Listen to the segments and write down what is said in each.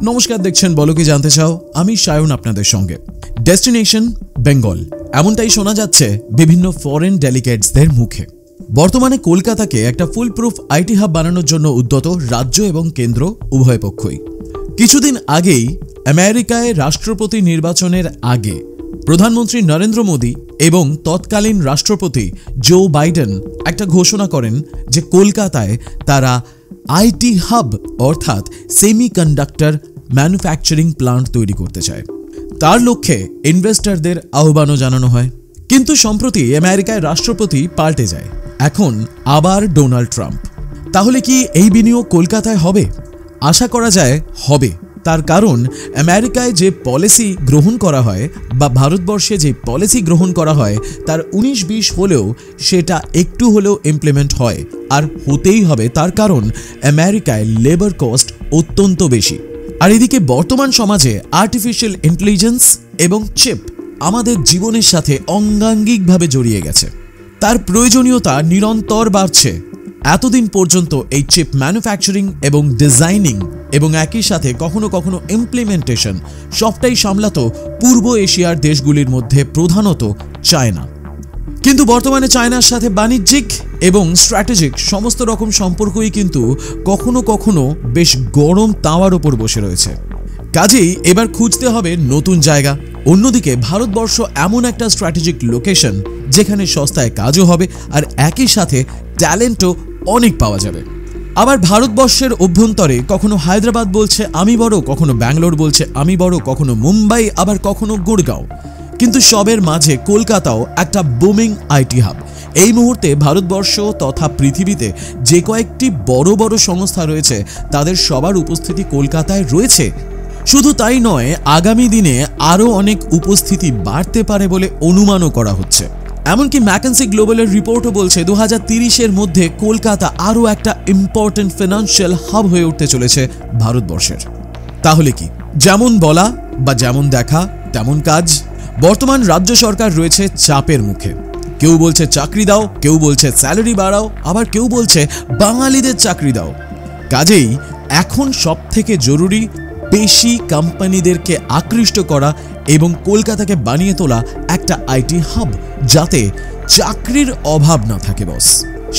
নমস্কার, দেখছেন বলো কি জানতে চাও। আমি সায়ন আপনাদের সঙ্গে। ডেস্টিনেশন বেঙ্গল এমনটাই শোনা যাচ্ছে বিভিন্ন ফরেন ডেলিগেটসদের মুখে। বর্তমানে কলকাতাকে একটা ফুল প্রুফ আইটি হাব বানানোর জন্য উদ্যত রাজ্য এবং কেন্দ্র উভয় পক্ষই। কিছুদিন আগেই আমেরিকায় রাষ্ট্রপতি নির্বাচনের আগে প্রধানমন্ত্রী নরেন্দ্র মোদী এবং তৎকালীন রাষ্ট্রপতি জো বাইডেন একটা ঘোষণা করেন যে কলকাতায় তারা আইটি হাব অর্থাৎ সেমিকন্ডাক্টর ম্যানুফ্যাকচারিং প্লান্ট তৈরি করতে চায়। তার লক্ষ্যে ইনভেস্টরদের আহ্বানও জানানো হয়। কিন্তু সম্প্রতি আমেরিকায় রাষ্ট্রপতি পাল্টে যায়, এখন আবার ডোনাল্ড ট্রাম্প। তাহলে কি এই বিনিয়োগ কলকাতায় হবে? আশা করা যায় হবে। তার কারণ আমেরিকায় যে পলিসি গ্রহণ করা হয় বা ভারতবর্ষে যে পলিসি গ্রহণ করা হয় তার 19-20 হলেও সেটা একটু হলেও ইমপ্লিমেন্ট হয়, আর হতেই হবে। তার কারণ আমেরিকায় লেবার কস্ট অত্যন্ত বেশি। আর এদিকে বর্তমান সমাজে আর্টিফিশিয়াল ইন্টেলিজেন্স এবং চিপ আমাদের জীবনের সাথে অঙ্গাঙ্গিকভাবে জড়িয়ে গেছে। তার প্রয়োজনীয়তা নিরন্তর বাড়ছে। এতদিন পর্যন্ত এই চিপ ম্যানুফ্যাকচারিং এবং ডিজাইনিং এবং একই সাথে কখনো কখনো ইমপ্লিমেন্টেশন সবটাই সামলাতো পূর্ব এশিয়ার দেশগুলির মধ্যে প্রধানত চায়না। কিন্তু বর্তমানে চায়নার সাথে বাণিজ্যিক এবং স্ট্র্যাটেজিক সমস্ত রকম সম্পর্কই কিন্তু কখনো কখনো বেশ গরম তাওয়ার ওপর বসে রয়েছে। কাজেই এবার খুঁজতে হবে নতুন জায়গা। অন্যদিকে ভারতবর্ষ এমন একটা স্ট্র্যাটেজিক লোকেশন যেখানে সস্তায় কাজও হবে আর একই সাথে ট্যালেন্টও অনেক পাওয়া যাবে। আবার ভারতবর্ষের অভ্যন্তরে কখনো হায়দ্রাবাদ বলছে আমি বড়, কখনো ব্যাঙ্গালোর বলছে আমি বড়, কখনো মুম্বাই, আবার কখনো গুড়গাঁও। কিন্তু সবের মাঝে কলকাতাও একটা বুমিং আইটি হাব। এই মুহূর্তে ভারতবর্ষ তথা পৃথিবীতে যে কয়েকটি বড় বড় সংস্থা রয়েছে তাদের সবার উপস্থিতি কলকাতায় রয়েছে। শুধু তাই নয়, আগামী দিনে আরও অনেক উপস্থিতি বাড়তে পারে বলে অনুমানও করা হচ্ছে। এমনকি ম্যাকেন্সি গ্লোবালের রিপোর্টও বলছে 2030-এর মধ্যে কলকাতা আরও একটা ইম্পর্টেন্ট ফিনান্সিয়াল হাব হয়ে উঠতে চলেছে ভারতবর্ষের। তাহলে কি যেমন বলা বা যেমন দেখা তেমন কাজ? বর্তমান রাজ্য সরকার রয়েছে চাপের মুখে। কেউ বলছে চাকরি দাও, কেউ বলছে স্যালারি বাড়াও, আবার কেউ বলছে বাঙালিদের চাকরি দাও। কাজেই এখন সব থেকে জরুরি বেশি কোম্পানিদেরকে আকৃষ্ট করা এবং কলকাতাকে বানিয়ে তোলা একটা আইটি হাব, যাতে চাকরির অভাব না থাকে বস।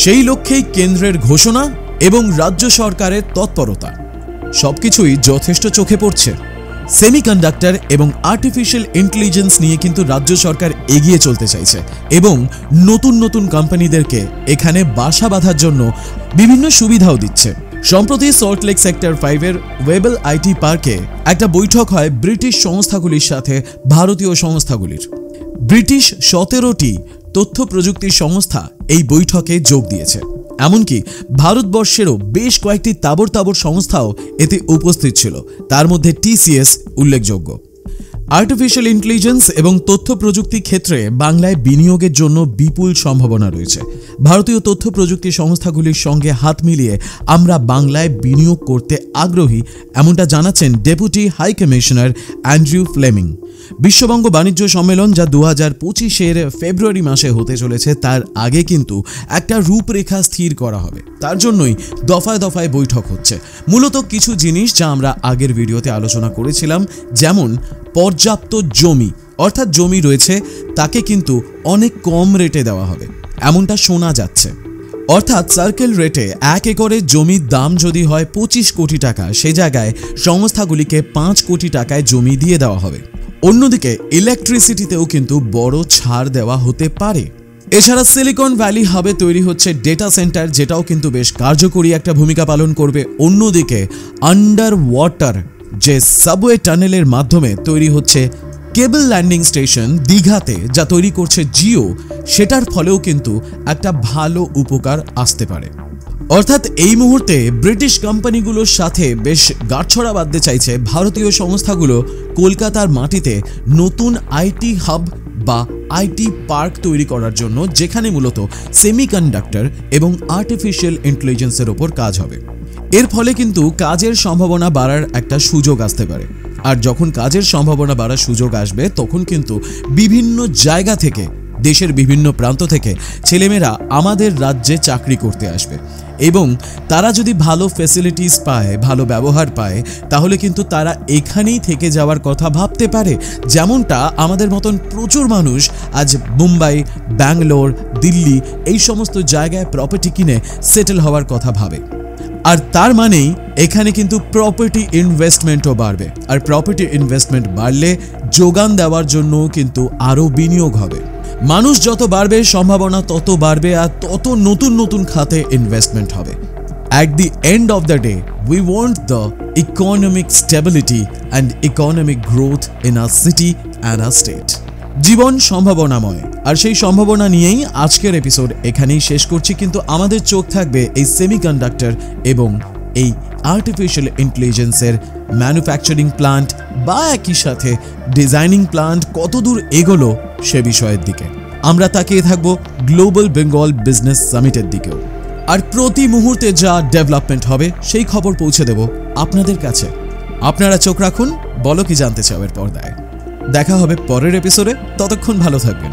সেই লক্ষ্যেই কেন্দ্রের ঘোষণা এবং রাজ্য সরকারের তৎপরতা সবকিছুই যথেষ্ট চোখে পড়ছে। সেমিকন্ডাক্টর এবং আর্টিফিশিয়াল ইন্টেলিজেন্স নিয়ে কিন্তু রাজ্য সরকার এগিয়ে চলতে চাইছে এবং নতুন নতুন কোম্পানিদেরকে এখানে বাসা বাঁধার জন্য বিভিন্ন সুবিধাও দিচ্ছে। সম্প্রতি সল্টলেক সেক্টর 5-এর ওয়েবেল আইটি পার্কে একটা বৈঠক হয় ব্রিটিশ সংস্থাগুলির সাথে ভারতীয় সংস্থাগুলির। ব্রিটিশ 17টি তথ্য প্রযুক্তি সংস্থা এই বৈঠকে যোগ দিয়েছে। এমনকি ভারতবর্ষেরও বেশ কয়েকটি তাবড় তাবড় সংস্থাও এতে উপস্থিত ছিল, তার মধ্যে TCS উল্লেখযোগ্য। আর্টিফিশিয়াল ইন্টেলিজেন্স এবং তথ্য প্রযুক্তি ক্ষেত্রে বাংলায় বিনিয়োগের জন্য বিপুল সম্ভাবনা রয়েছে। ভারতীয় তথ্য প্রযুক্তি সংস্থাগুলির সঙ্গে হাত মিলিয়ে আমরা বাংলায় বিনিয়োগ করতে আগ্রহী, এমনটা জানাচ্ছেন deputy high commissioner Andrew Fleming. বিশ্ববঙ্গ বাণিজ্য সম্মেলন যা 2025-এর ফেব্রুয়ারি মাসে হতে চলেছে, তার আগে কিন্তু একটা রূপরেখা স্থির করা হবে। তার জন্যই দফায় দফায় বৈঠক হচ্ছে। মূলত কিছু জিনিস যা আমরা আগের ভিডিওতে আলোচনা করেছিলাম, যেমন পর্যাপ্ত জমি, অর্থাৎ জমি রয়েছে তাকে কিন্তু অনেক কম রেটে দেওয়া হবে এমনটা শোনা যাচ্ছে। অর্থাৎ সার্কেল রেটে 1 একরের জমির দাম যদি হয় 25 কোটি টাকা, সে জায়গায় সংস্থাগুলিকে 5 কোটি টাকায় জমি দিয়ে দেওয়া হবে। অন্যদিকে ইলেকট্রিসিটিতেও কিন্তু বড় ছাড় দেওয়া হতে পারে। এছাড়া সিলিকন ভ্যালি হাবে তৈরি হচ্ছে ডেটা সেন্টার, যেটাও কিন্তু বেশ কার্যকরী একটা ভূমিকা পালন করবে। অন্যদিকে আন্ডার ওয়াটার যে সাবওয়ে টানেলের মাধ্যমে তৈরি হচ্ছে কেবল ল্যান্ডিং স্টেশন দীঘাতে, যা তৈরি করছে জিও, সেটার ফলেও কিন্তু একটা ভালো উপকার আসতে পারে। অর্থাৎ এই মুহূর্তে ব্রিটিশ কোম্পানিগুলোর সাথে বেশ গাঁটছড়া বাঁধতে চাইছে ভারতীয় সংস্থাগুলো কলকাতার মাটিতে নতুন আইটি হাব বা আইটি পার্ক তৈরি করার জন্য, যেখানে মূলত সেমিকন্ডাক্টর এবং আর্টিফিশিয়াল ইন্টেলিজেন্সের ওপর কাজ হবে। এর ফলে কিন্তু কাজের সম্ভাবনা বাড়ার একটা সুযোগ আসতে পারে। আর যখন কাজের সম্ভাবনা বাড়ার সুযোগ আসবে তখন কিন্তু বিভিন্ন জায়গা থেকে দেশের বিভিন্ন প্রান্ত থেকে ছেলেমেয়েরা আমাদের রাজ্যে চাকরি করতে আসবে এবং তারা যদি ভালো ফ্যাসিলিটিস পায়, ভালো ব্যবহার পায়, তাহলে কিন্তু তারা এখানেই থেকে যাওয়ার কথা ভাবতে পারে। যেমনটা আমাদের মতন প্রচুর মানুষ আজ মুম্বাই, ব্যাঙ্গালোর, দিল্লি এই সমস্ত জায়গায় প্রপার্টি কিনে সেটেল হওয়ার কথা ভাবে। আর তার মানেই এখানে কিন্তু প্রপার্টি ইনভেস্টমেন্টও বাড়বে, আর প্রপার্টি ইনভেস্টমেন্ট বাড়লে যোগান দেওয়ার জন্য কিন্তু আরও বিনিয়োগ হবে। মানুষ যত বাড়বে সম্ভাবনা তত বাড়বে, আর তত নতুন নতুন খাতে ইনভেস্টমেন্ট হবে। At the end of the day, we want the economic stability and economic growth in our city and our state. জীবন সম্ভাবনাময়, আর সেই সম্ভাবনা নিয়েই আজকের এপিসোড এখানেই শেষ করছি। কিন্তু আমাদের চোখ থাকবে এই সেমিকন্ডাক্টর এবং এই আর্টিফিশিয়াল ইন্টেলিজেন্সের ম্যানুফ্যাকচারিং প্লান্ট বা একই সাথে ডিজাইনিং প্লান্ট কতদূর এগোলো সে বিষয়ের দিকে। আমরা তাকিয়ে থাকবো গ্লোবাল বেঙ্গল বিজনেস সামিটের দিকেও, আর প্রতি মুহূর্তে যা ডেভেলপমেন্ট হবে সেই খবর পৌঁছে দেব আপনাদের কাছে। আপনারা চোখ রাখুন বলো কি জানতে চাও এর পর্দায়। দেখা হবে পরের এপিসোডে, ততক্ষণ ভালো থাকবেন।